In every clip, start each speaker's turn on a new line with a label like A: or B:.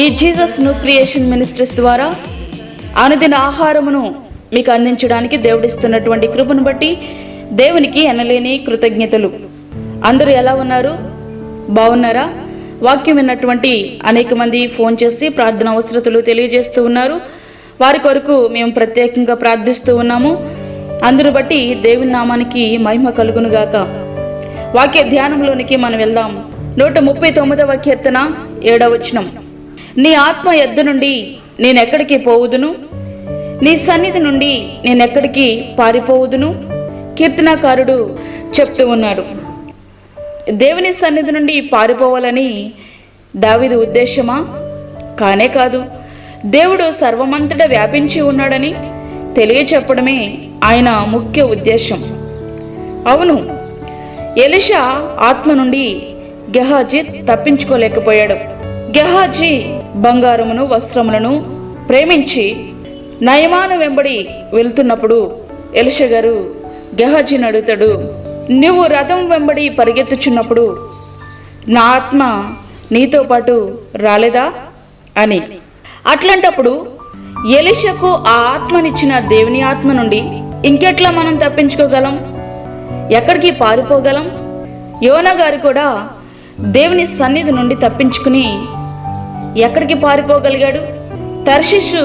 A: ఈ Jesus new creation ministries ద్వారా అనుదిన ఆహారమును మీకు అందించడానికి దేవుడిస్తున్నటువంటి కృపను బట్టి దేవునికి ఎనలేని కృతజ్ఞతలు. అందరూ ఎలా ఉన్నారు? బాగున్నారా? వాక్యం విన్నటువంటి అనేక మంది ఫోన్ చేసి ప్రార్థన అవసరతలు తెలియజేస్తూ ఉన్నారు. వారి కొరకు మేము ప్రత్యేకంగా ప్రార్థిస్తూ ఉన్నాము. అందరూ బట్టి దేవుని నామానికి మహిమ కలుగునుగాక. వాక్య ధ్యానంలోనికి మనం వెళ్దాం. 139వ కీర్తన 7వ వచనం. నీ ఆత్మ యొద్ద నుండి నేనెక్కడికి పోవుదును? నీ సన్నిధి నుండి నేనెక్కడికి పారిపోవుదును? కీర్తనాకారుడు చెప్తూ ఉన్నాడు. దేవుని సన్నిధి నుండి పారిపోవాలని దావీదు ఉద్దేశమా? కానే కాదు. దేవుడు సర్వమంతటా వ్యాపించి ఉన్నాడని తెలియచెప్పడమే ఆయన ముఖ్య ఉద్దేశం. అవును, ఎలీషా ఆత్మ నుండి గెహాజీ తప్పించుకోలేకపోయాడు. గెహాజీ బంగారమును వస్త్రములను ప్రేమించి నయమాను వెంబడి వెళ్తున్నప్పుడు ఎలీషా గారు గెహాజీని అడుగుతాడు, నువ్వు రథం వెంబడి పరిగెత్తుచున్నప్పుడు నా ఆత్మ నీతో పాటు రాలేదా అని. అట్లాంటప్పుడు ఎలీషాకు ఆ ఆత్మనిచ్చిన దేవుని ఆత్మ నుండి ఇంకెట్లా మనం తప్పించుకోగలం? ఎక్కడికి పారిపోగలం? యోనా గారు కూడా దేవుని సన్నిధి నుండి తప్పించుకుని ఎక్కడికి పారిపోగలిగాడు? తర్షీషు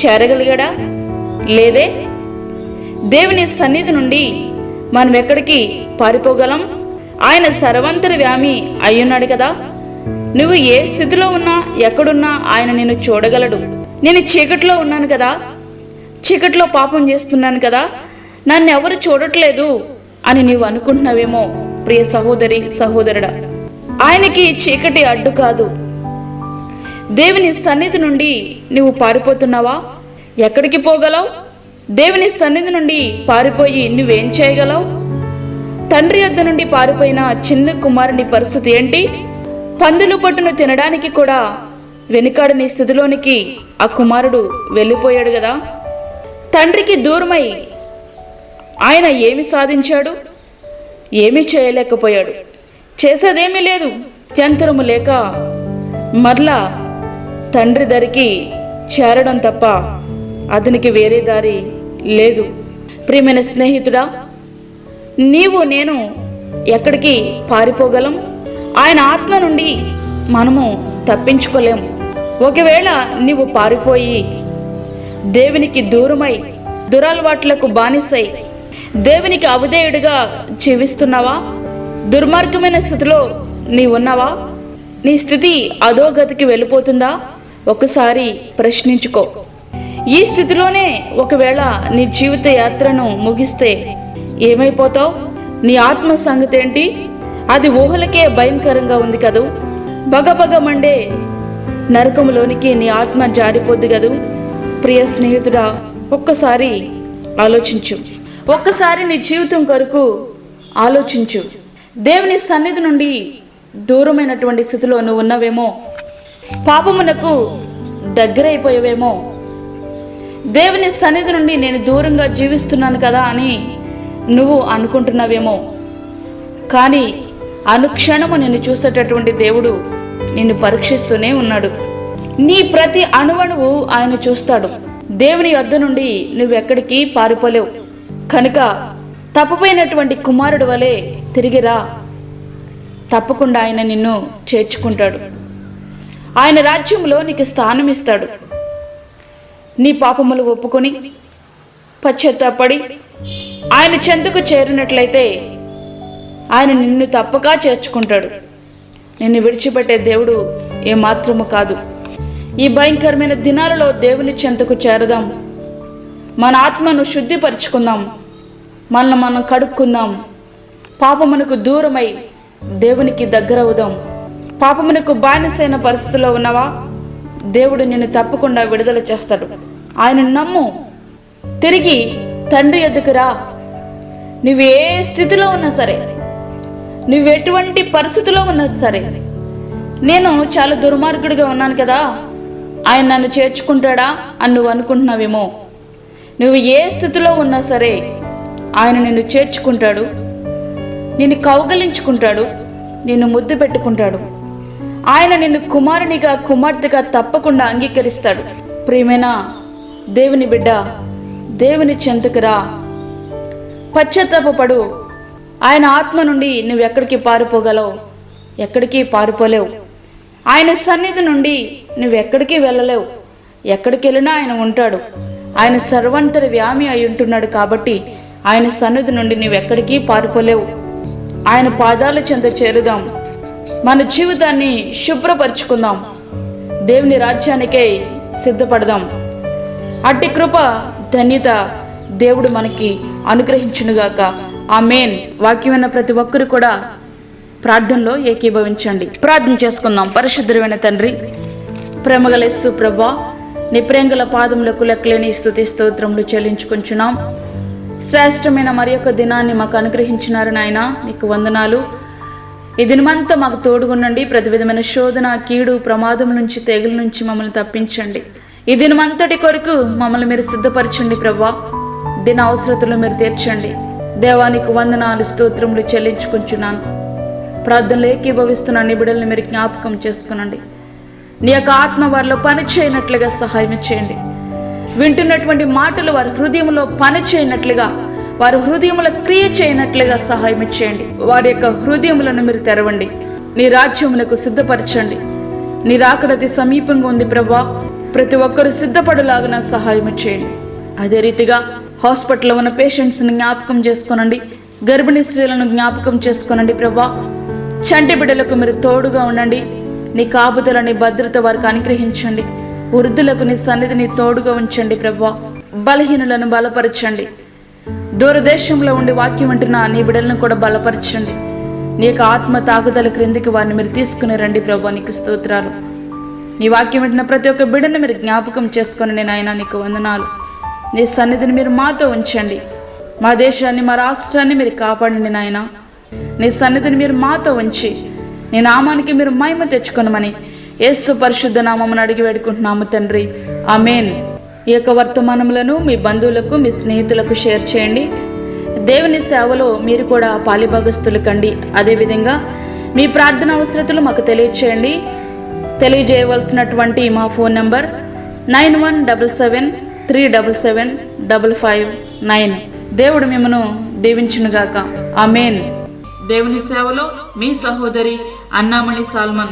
A: చేరగలిగాడా? లేదే. దేవుని సన్నిధి నుండి మనం ఎక్కడికి పారిపోగలం? ఆయన సర్వంతర్యామి అయ్యున్నాడు కదా. నువ్వు ఏ స్థితిలో ఉన్నా ఎక్కడున్నా ఆయన నిన్ను చూడగలడు. నేను చీకట్లో ఉన్నాను కదా, చీకట్లో పాపం చేస్తున్నాను కదా, నన్ను ఎవరు చూడట్లేదు అని నీవు అనుకుంటున్నావేమో ప్రియ సహోదరి సహోదరుడా. ఆయనకి చీకటి అడ్డు కాదు. దేవుని సన్నిధి నుండి నువ్వు పారిపోతున్నావా? ఎక్కడికి పోగలవు? దేవుని సన్నిధి నుండి పారిపోయి నువ్వేం చేయగలవు? తండ్రి యొద్ద నుండి పారిపోయిన చిన్న కుమారుని పరిస్థితి ఏంటి? పందులు పట్టును తినడానికి కూడా వెనుకాడని స్థితిలోనికి ఆ కుమారుడు వెళ్ళిపోయాడు కదా. తండ్రికి దూరమై ఆయన ఏమి సాధించాడు? ఏమీ చేయలేకపోయాడు. చేసేదేమీ లేదు. అత్యంతరము లేక మరలా తండ్రి దరికి చేరడం తప్ప అతనికి వేరే దారి లేదు. ప్రియమైన స్నేహితుడా, నీవు నేను ఎక్కడికి పారిపోగలం? ఆయన ఆత్మ నుండి మనము తప్పించుకోలేము. ఒకవేళ నీవు పారిపోయి దేవునికి దూరమై దురలవాట్లకు బానిసై దేవునికి అవిధేయుడిగా జీవిస్తున్నావా? దుర్మార్గమైన స్థితిలో నీవున్నావా? నీ స్థితి అధోగతికి వెళ్ళిపోతుందా? ఒకసారి ప్రశ్నించుకో. ఈ స్థితిలోనే ఒకవేళ నీ జీవిత యాత్రను ముగిస్తే ఏమైపోతావు? నీ ఆత్మ సంగతి ఏంటి? అది ఊహలకే భయంకరంగా ఉంది కదూ. బగబగ మండే నరకములోనికి నీ ఆత్మ జారిపోద్ది కదూ. ప్రియ స్నేహితుడా, ఒక్కసారి ఆలోచించు. ఒక్కసారి నీ జీవితం కొరకు ఆలోచించు. దేవుని సన్నిధి నుండి దూరమైనటువంటి స్థితిలో నువ్వు ఉన్నావేమో. పాపమునకు దగ్గరైపోయావేమో. దేవుని సన్నిధి నుండి నేను దూరంగా జీవిస్తున్నాను కదా అని నువ్వు అనుకుంటున్నావేమో. కానీ అనుక్షణము నిన్ను చూసేటటువంటి దేవుడు నిన్ను పరీక్షిస్తూనే ఉన్నాడు. నీ ప్రతి అణువణువు ఆయన చూస్తాడు. దేవుని యొద్ద నుండి నువ్వెక్కడికి పారిపోలేవు. కనుక తప్పిపోయినటువంటి కుమారుడు వలె తిరిగిరా. తప్పకుండా ఆయన నిన్ను చేర్చుకుంటాడు. ఆయన రాజ్యంలో నీకు స్థానం ఇస్తాడు. నీ పాపములు ఒప్పుకొని పశ్చాత్తాపడి ఆయన చెంతకు చేరినట్లయితే ఆయన నిన్ను తప్పక చేర్చుకుంటాడు. నిన్ను విడిచిపెట్టే దేవుడు ఏమాత్రము కాదు. ఈ భయంకరమైన దినాలలో దేవుని చెంతకు చేరదాం. మన ఆత్మను శుద్ధిపరుచుకుందాం. మనల్ని మనం కడుక్కుందాం. పాపమునకు దూరమై దేవునికి దగ్గరవుదాం. పాపమునకు బానిసైన పరిస్థితుల్లో ఉన్నావా? దేవుడు నిన్ను తప్పకుండా విడుదల చేస్తాడు. ఆయన నమ్ము. తిరిగి తండ్రి యొద్దకు రా. నువ్వు ఏ స్థితిలో ఉన్నా సరే, నువ్వు ఎటువంటి పరిస్థితిలో ఉన్నా సరే, నేను చాలా దుర్మార్గుడిగా ఉన్నాను కదా, ఆయన నన్ను చేర్చుకుంటాడా అని నువ్వు అనుకుంటున్నావేమో. నువ్వు ఏ స్థితిలో ఉన్నా సరే ఆయన నిన్ను చేర్చుకుంటాడు, నిన్ను కౌగలించుకుంటాడు, నిన్ను ముద్దు పెట్టుకుంటాడు. ఆయన నిన్ను కుమారునిగా కుమార్తెగా తప్పకుండా అంగీకరిస్తాడు. ప్రియమైన దేవుని బిడ్డ, దేవుని చెంతకు రా, పశ్చాత్తాపపడు. ఆయన ఆత్మ నుండి నువ్వెక్కడికి పారిపోగలవు? ఎక్కడికి పారిపోలేవు. ఆయన సన్నిధి నుండి నువ్వెక్కడికి వెళ్ళలేవు. ఎక్కడికి వెళ్ళినా ఆయన ఉంటాడు. ఆయన సర్వంతర వ్యామి అయి ఉంటున్నాడు. కాబట్టి ఆయన సన్నిధి నుండి నువ్వెక్కడికి పారిపోలేవు. ఆయన పాదాల చెంత చేరుదాం. మన జీవితాన్ని శుభ్రపరచుకుందాం. దేవుని రాజ్యానికై సిద్ధపడదాం. అట్టి కృప ధన్యత దేవుడు మనకి అనుగ్రహించునుగాక. ఆమేన్. వాక్యమైన ప్రతి ఒక్కరు కూడా ప్రార్థనలో ఏకీభవించండి. ప్రార్థన చేసుకుందాం. పరిశుద్ధుడైన తండ్రి, ప్రేమగల యేసు ప్రభువా, నీ ప్రేంగల పాదములకు లెక్కలేని స్తుతి స్తోత్రములు చెల్లించుకుంటున్నాం. శ్రేష్టమైన మరి యొక్క దినాన్ని మాకు అనుగ్రహించినారు నాయన, నీకు వందనాలు. ఈ దినమంతా మాకు తోడుగుండండి. ప్రతి విధమైన శోధన, కీడు, ప్రమాదం నుంచి, తెగుల నుంచి మమ్మల్ని తప్పించండి. ఈ దినమంతటి కొరకు మమ్మల్ని మీరు సిద్ధపరచండి ప్రభువా. దిన అవసరతలు మీరు తీర్చండి. దేవానికి వందనాలు, స్తోత్రములు చెల్లించుకుంటున్నాను. ప్రార్థనలు ఏకీభవిస్తున్న నీ బిడ్డల్ని మీరు జ్ఞాపకం చేసుకునండి. నీ యొక్క ఆత్మ వారిలో పని చేయనట్లుగా సహాయం చేయండి. వింటున్నటువంటి మాటలు వారి హృదయంలో పని చేయనట్లుగా, వారి హృదయముల క్రియ చేయనట్లుగా సహాయం చేయండి. వారి యొక్క హృదయములను మీరు తెరవండి. నీ రాజ్యమునకు సిద్ధపరచండి. నీ రాకడది సమీపంగా ఉంది ప్రభా. ప్రతి ఒక్కరూ సిద్ధపడలాగా సహాయం చేయండి. అదే రీతిగా హాస్పిటల్లో ఉన్న పేషెంట్స్ని జ్ఞాపకం చేసుకోనండి. గర్భిణీ స్త్రీలను జ్ఞాపకం చేసుకోనండి ప్రభా. చంటి బిడ్డలకు మీరు తోడుగా ఉండండి. నీ కాపుదల, నీ భద్రత వారికి అనుగ్రహించండి. వృద్ధులకు నీ సన్నిధిని తోడుగా ఉంచండి ప్రభా. బలహీనులను బలపరచండి. దూరదేశంలో ఉండి వాక్యం వింటున్న నీ బిడ్డలను కూడా బలపరచండి. నీ యొక్క ఆత్మ తాగుదల క్రిందికి వారిని మీరు తీసుకుని రండి ప్రభా. నీకు స్తోత్రాలు. నీ వాక్యం వింటున్న ప్రతి ఒక్క బిడ్డను మీరు జ్ఞాపకం చేసుకొని నేను ఆయన నీకు వందనాలు. నీ సన్నిధిని మీరు మాతో ఉంచండి. మా దేశాన్ని, మా రాష్ట్రాన్ని మీరు కాపాడండి నాయన. నీ సన్నిధిని మీరు మాతో ఉంచి నీ నామానికి మీరు మహిమ తెచ్చుకొనమని యేసు పరిశుద్ధ నామమును అడిగి వేడుకుంటున్నాము తండ్రి. ఆమేన్. ఈ యొక్క వర్తమానములను మీ బంధువులకు, మీ స్నేహితులకు షేర్ చేయండి. దేవుని సేవలో మీరు కూడా పాలిభాగస్తులు కండి. అదేవిధంగా మీ ప్రార్థన అవసరతలు మాకు తెలియచేయండి. తెలియజేయవలసినటువంటి మా ఫోన్ నంబర్ 9177377559. దేవుడు మిమ్మను దీవించునుగాక. ఆమేన్. దేవుని సేవలో మీ సహోదరి అన్నామణి సాల్మన్.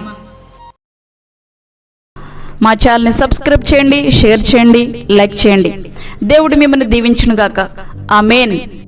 A: మా ఛానల్ని సబ్స్క్రైబ్ చేయండి, షేర్ చేయండి, లైక్ చేయండి. దేవుడు మిమ్మల్ని దీవించునుగాక. ఆమేన్.